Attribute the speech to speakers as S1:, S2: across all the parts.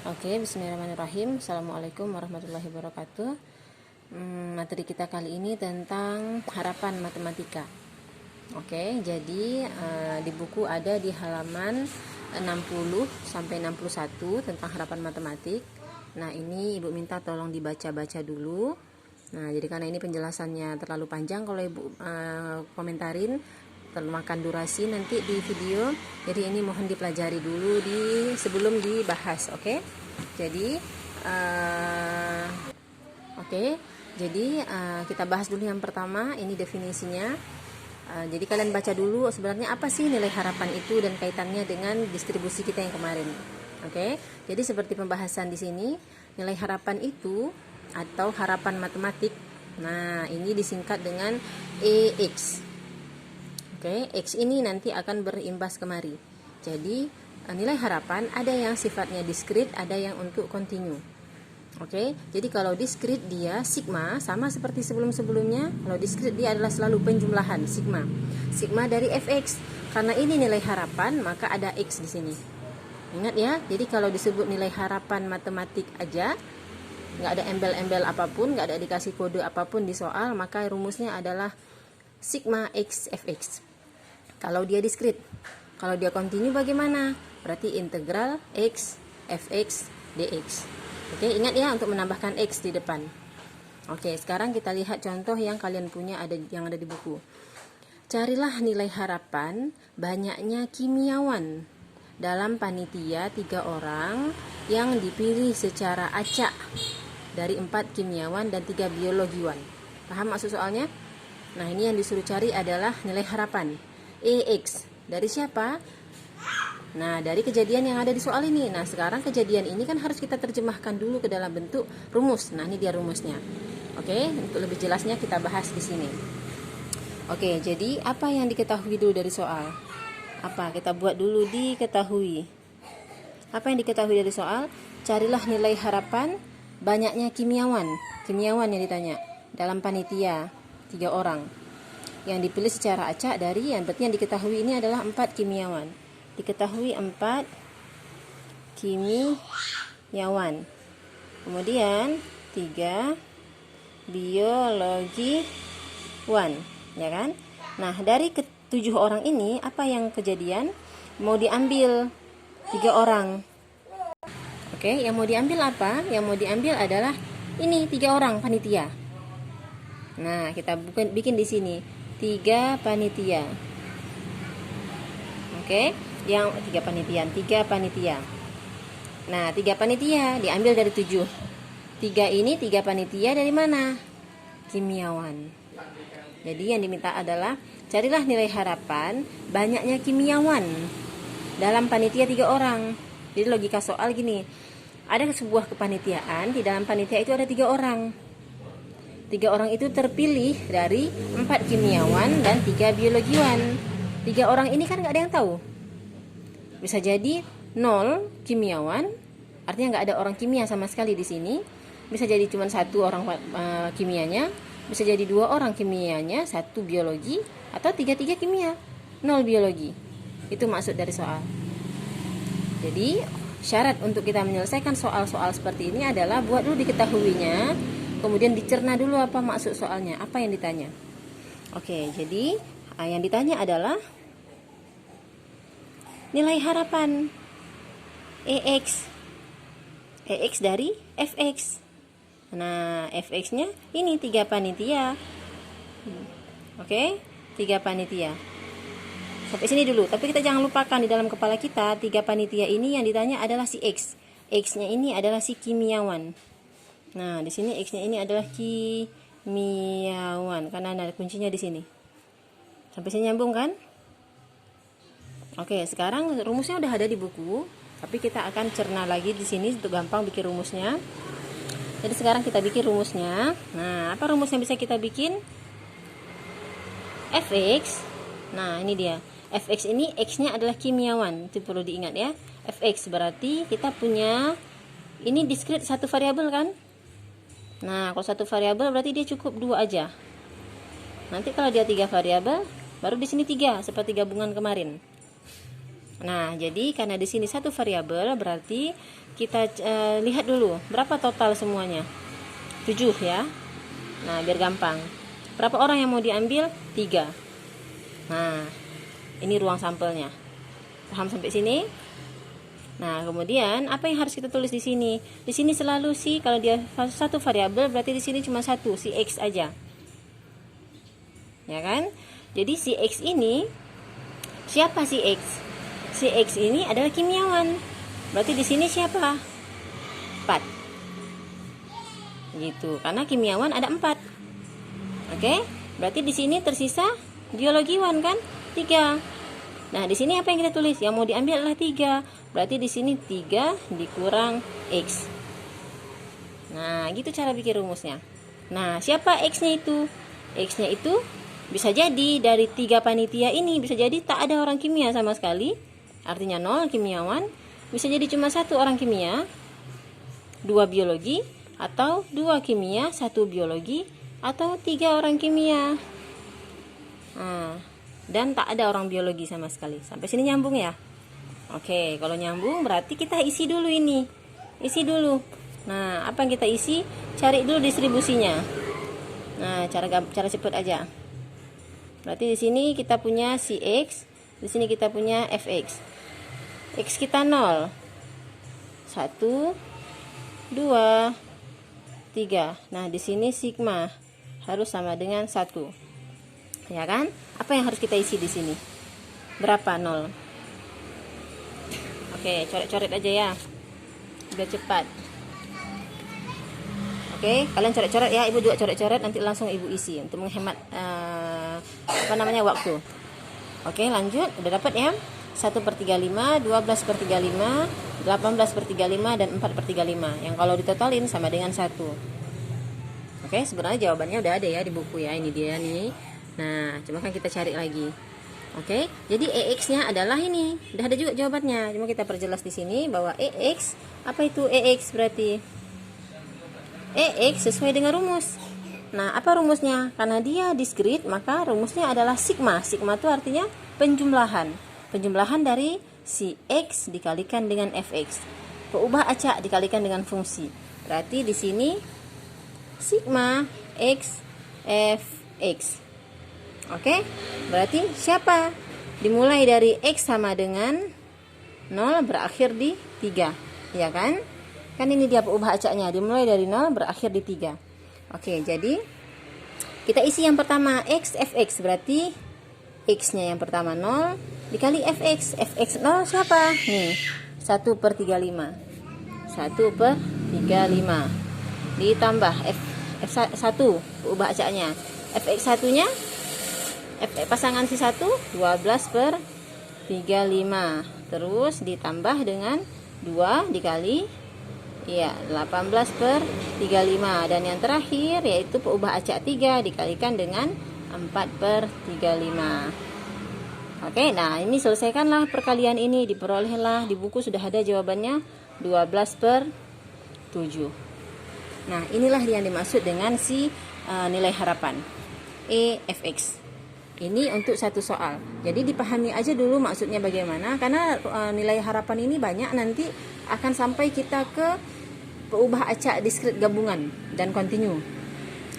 S1: Oke, bismillahirrahmanirrahim. Assalamualaikum warahmatullahi wabarakatuh. Materi kita kali ini tentang harapan matematika. Oke, jadi di buku ada di halaman 60 sampai 61 tentang harapan matematik. Nah, ini Ibu minta tolong dibaca-baca dulu. Nah, jadi karena ini penjelasannya terlalu panjang, kalau Ibu komentarin termakan durasi nanti di video, jadi ini mohon dipelajari dulu sebelum dibahas. Oke. Jadi kita bahas dulu yang pertama, ini definisinya. Jadi kalian baca dulu sebenarnya apa sih nilai harapan itu dan kaitannya dengan distribusi kita yang kemarin. Oke. Jadi seperti pembahasan di sini, nilai harapan itu atau harapan matematik. Nah, ini disingkat dengan EX. Oke, X ini nanti akan berimbas kemari. Jadi nilai harapan ada yang sifatnya diskrit, ada yang untuk kontinu. Oke, jadi kalau diskrit dia sigma, sama seperti sebelum-sebelumnya. Kalau diskrit dia adalah selalu penjumlahan sigma. Sigma dari fx. Karena ini nilai harapan, maka ada x di sini. Ingat ya, jadi kalau disebut nilai harapan matematik aja, nggak ada embel-embel apapun, nggak ada dikasih kode apapun di soal, maka rumusnya adalah sigma x fx. Kalau dia diskrit. Kalau dia kontinu bagaimana? Berarti integral x fx dx. Oke, ingat ya untuk menambahkan x di depan. Oke, sekarang kita lihat contoh yang kalian punya yang ada di buku. Carilah nilai harapan banyaknya kimiawan dalam panitia 3 orang yang dipilih secara acak dari 4 kimiawan dan 3 biologiwan. Paham maksud soalnya? Nah, ini yang disuruh cari adalah nilai harapan. EX. Dari siapa? Nah, dari kejadian yang ada di soal ini. Nah, sekarang kejadian ini kan harus kita terjemahkan dulu ke dalam bentuk rumus. Nah, ini dia rumusnya. Oke, untuk lebih jelasnya kita bahas di sini. Oke, jadi apa yang diketahui dulu dari soal? Apa? Kita buat dulu diketahui. Apa yang diketahui dari soal? Carilah nilai harapan banyaknya kimiawan. Kimiawan yang ditanya. Dalam panitia 3 orang. Yang dipilih secara acak dari yang berarti yang diketahui ini adalah 4 kimiawan. Diketahui 4 kimiawan. Kemudian 3 biologiwan, ya kan? Nah, dari ke-7 orang ini apa yang kejadian? Mau diambil 3 orang. Oke, yang mau diambil apa? Yang mau diambil adalah ini 3 orang panitia. Nah, kita bikin di sini 3 panitia. Oke, yang 3 panitia. Nah, 3 panitia diambil dari 7. 3 ini 3 panitia dari mana? Kimiawan. Jadi yang diminta adalah carilah nilai harapan banyaknya kimiawan dalam panitia 3 orang. Jadi logika soal gini. Ada sebuah kepanitiaan, di dalam panitia itu ada 3 orang. 3 orang itu terpilih dari 4 kimiawan dan 3 biologiwan. 3 orang ini kan nggak ada yang tahu. Bisa jadi 0 kimiawan, artinya nggak ada orang kimia sama sekali di sini. Bisa jadi cuma 1 orang kimianya, bisa jadi 2 orang kimianya, 1 biologi, atau 3 kimia, 0 biologi. Itu maksud dari soal. Jadi syarat untuk kita menyelesaikan soal-soal seperti ini adalah buat dulu diketahuinya, kemudian dicerna dulu apa maksud soalnya, apa yang ditanya. Oke, jadi yang ditanya adalah nilai harapan EX. EX dari FX. Nah, FX-nya ini 3 panitia. Oke, 3 panitia. Sampai sini dulu, tapi kita jangan lupakan di dalam kepala kita 3 panitia ini yang ditanya adalah si X. X-nya ini adalah si kimiawan. Nah, di sini X-nya ini adalah kimiawan karena ada kuncinya di sini. Sampai sini nyambung kan? Oke, sekarang rumusnya udah ada di buku, tapi kita akan cerna lagi di sini untuk gampang bikin rumusnya. Jadi sekarang kita bikin rumusnya. Nah, apa rumus yang bisa kita bikin? Fx. Nah, ini dia. Fx ini X-nya adalah kimiawan. Itu perlu diingat ya. Fx berarti kita punya ini diskrit 1 variabel kan? Nah, kalau 1 variabel berarti dia cukup 2 aja. Nanti kalau dia 3 variabel, baru di sini 3 seperti gabungan kemarin. Nah, jadi karena di sini 1 variabel berarti kita lihat dulu berapa total semuanya. 7 ya. Nah, biar gampang. Berapa orang yang mau diambil? 3. Nah, ini ruang sampelnya. Paham sampai sini? Nah, kemudian apa yang harus kita tulis di sini? Di sini selalu si, kalau dia satu variabel berarti di sini cuma satu, si X aja. Ya kan? Jadi si X ini, siapa si X? Si X ini adalah kimiawan. Berarti di sini siapa? 4. Gitu. Karena kimiawan ada 4. Oke? Berarti di sini tersisa biologiwan kan? 3. Nah, di sini apa yang kita tulis? Yang mau diambil adalah 3. Berarti di sini 3 dikurang X. Nah, gitu cara bikin rumusnya. Nah, siapa X-nya itu? X-nya itu bisa jadi dari 3 panitia ini, bisa jadi tak ada orang kimia sama sekali. Artinya 0 kimiawan. Bisa jadi cuma 1 orang kimia, 2 biologi, atau 2 kimia, 1 biologi, atau 3 orang kimia. Nah, dan tak ada orang biologi sama sekali. Sampai sini nyambung ya? Oke, kalau nyambung berarti kita isi dulu ini. Isi dulu. Nah, apa yang kita isi? Cari dulu distribusinya. Nah, cara cepat aja. Berarti di sini kita punya si X, di sini kita punya Fx. X kita 0. 1 2 3. Nah, di sini sigma harus sama dengan 1. Ya kan? Apa yang harus kita isi di sini? Berapa 0? Oke, coret-coret aja ya. Biar cepat. Oke, kalian coret-coret ya. Ibu juga coret-coret, nanti langsung ibu isi untuk menghemat waktu. Oke, lanjut. Udah dapat ya? 1/35, 12/35, 18/35, dan 4/35. Yang kalau ditotalin sama dengan 1. Oke, sebenarnya jawabannya udah ada ya di buku ya. Ini dia nih. Nah, cuma kan kita cari lagi. Oke, jadi EX-nya adalah ini. Udah ada juga jawabannya. Cuma kita perjelas di sini bahwa EX, apa itu EX berarti? EX sesuai dengan rumus. Nah, apa rumusnya? Karena dia diskrit, maka rumusnya adalah sigma. Sigma itu artinya penjumlahan. Penjumlahan dari si X dikalikan dengan Fx. Peubah acak dikalikan dengan fungsi. Berarti di sini sigma X Fx. Oke, berarti siapa? Dimulai dari X sama dengan 0 berakhir di 3. Ya kan? Kan ini dia peubah acaknya. Dimulai dari 0 berakhir di 3. Oke, jadi kita isi yang pertama X Fx. Berarti X-nya yang pertama 0 dikali Fx. Fx 0 siapa? Nih, 1/35. 1/35. Ditambah F1 peubah acaknya. Fx 1-nya pasangan si 1 12/35. Terus ditambah dengan 2 dikali 18/35. Dan yang terakhir yaitu peubah acak 3 dikalikan dengan 4/35. Oke, nah ini selesaikanlah perkalian ini. Diperolehlah di buku sudah ada jawabannya 12/7. Nah, inilah yang dimaksud dengan si nilai harapan EFX. Ini untuk satu soal. Jadi dipahami aja dulu maksudnya bagaimana, karena nilai harapan ini banyak, nanti akan sampai kita ke peubah acak diskrit gabungan dan kontinu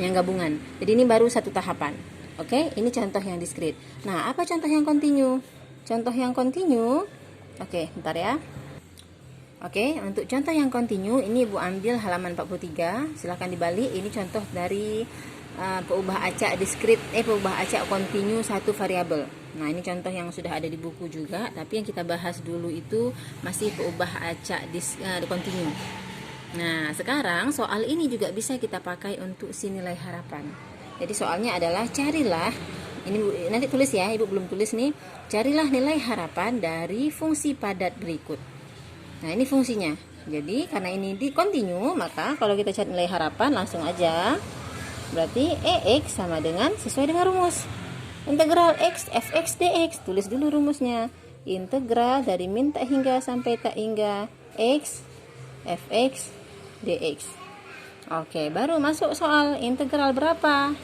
S1: yang gabungan. Jadi ini baru satu tahapan. Oke, ini contoh yang diskrit. Nah, apa contoh yang kontinu? Contoh yang kontinu, oke, bentar ya. Oke, untuk contoh yang kontinu ini Ibu ambil halaman 43. Silahkan dibalik. Ini contoh dari peubah acak diskrit, peubah acak kontinu satu variabel. Nah, ini contoh yang sudah ada di buku juga, tapi yang kita bahas dulu itu masih peubah acak kontinu. Nah, sekarang soal ini juga bisa kita pakai untuk si nilai harapan. Jadi soalnya adalah carilah, ini nanti tulis ya, Ibu belum tulis nih. Carilah nilai harapan dari fungsi padat berikut. Nah, ini fungsinya. Jadi karena ini di kontinu, maka kalau kita cari nilai harapan langsung aja. Berarti EX sama dengan sesuai dengan rumus. Integral X Fx dx. Tulis dulu rumusnya. Integral dari min tak hingga sampai tak hingga X Fx dx. Oke, baru masuk soal integral berapa?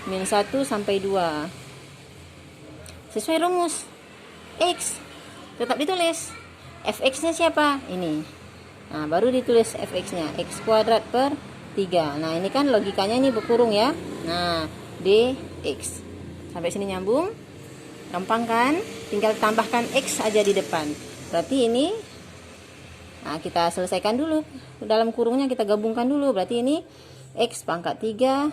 S1: Min 1 sampai 2. Sesuai rumus. X tetap ditulis. Fx-nya siapa? Ini. Nah, baru ditulis fx-nya, x kuadrat per 3. Nah, ini kan logikanya ini berkurung ya. Nah, dx. Sampai sini nyambung? Gampang kan? Tinggal tambahkan x aja di depan. Berarti ini, nah kita selesaikan dulu. Dalam kurungnya kita gabungkan dulu. Berarti ini x pangkat 3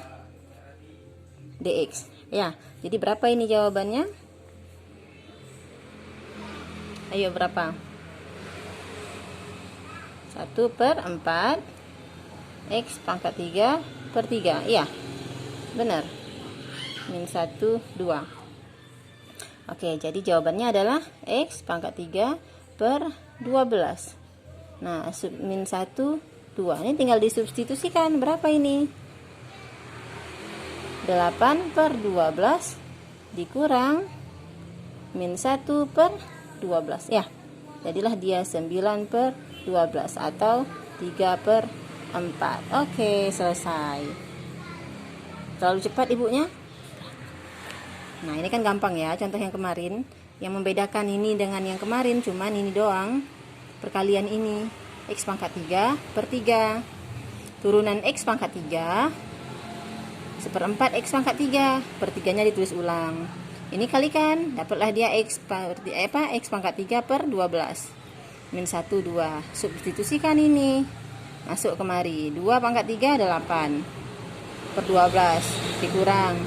S1: dx. Ya, jadi berapa ini jawabannya? Ayo berapa? 1/4 x pangkat 3 per 3. Iya, benar. Min 1, 2. Oke, jadi jawabannya adalah x pangkat 3 per 12. Nah, min 1, 2. Ini tinggal disubstitusikan. Berapa ini? 8/12 dikurang min 1/12. Ya, jadilah dia 9/12 atau 3/4. Oke, selesai. Terlalu cepat ibunya? Nah, ini kan gampang ya, contoh yang kemarin. Yang membedakan ini dengan yang kemarin cuman ini doang. Perkalian ini, x pangkat 3 per 3. Turunan x pangkat 3 1/4 x pangkat 3 per 3 nya ditulis ulang. Ini kalikan, dapatlah dia x pangkat 3 per 12. Min 1, 2. Substitusikan ini. Masuk kemari. 2 pangkat 3 8 per 12 dikurang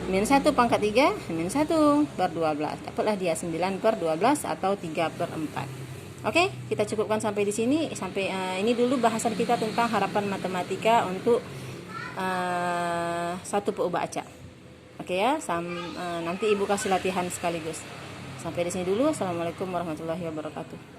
S1: min 1 pangkat 3 min 1 per 12. Dapatlah dia 9/12 atau 3/4. Oke, kita cukupkan sampai di sini. Sampai ini dulu bahasan kita tentang harapan matematika untuk 1 PU baca. Oke ya, nanti ibu kasih latihan sekaligus. Sampai di sini dulu. Assalamualaikum warahmatullahi wabarakatuh.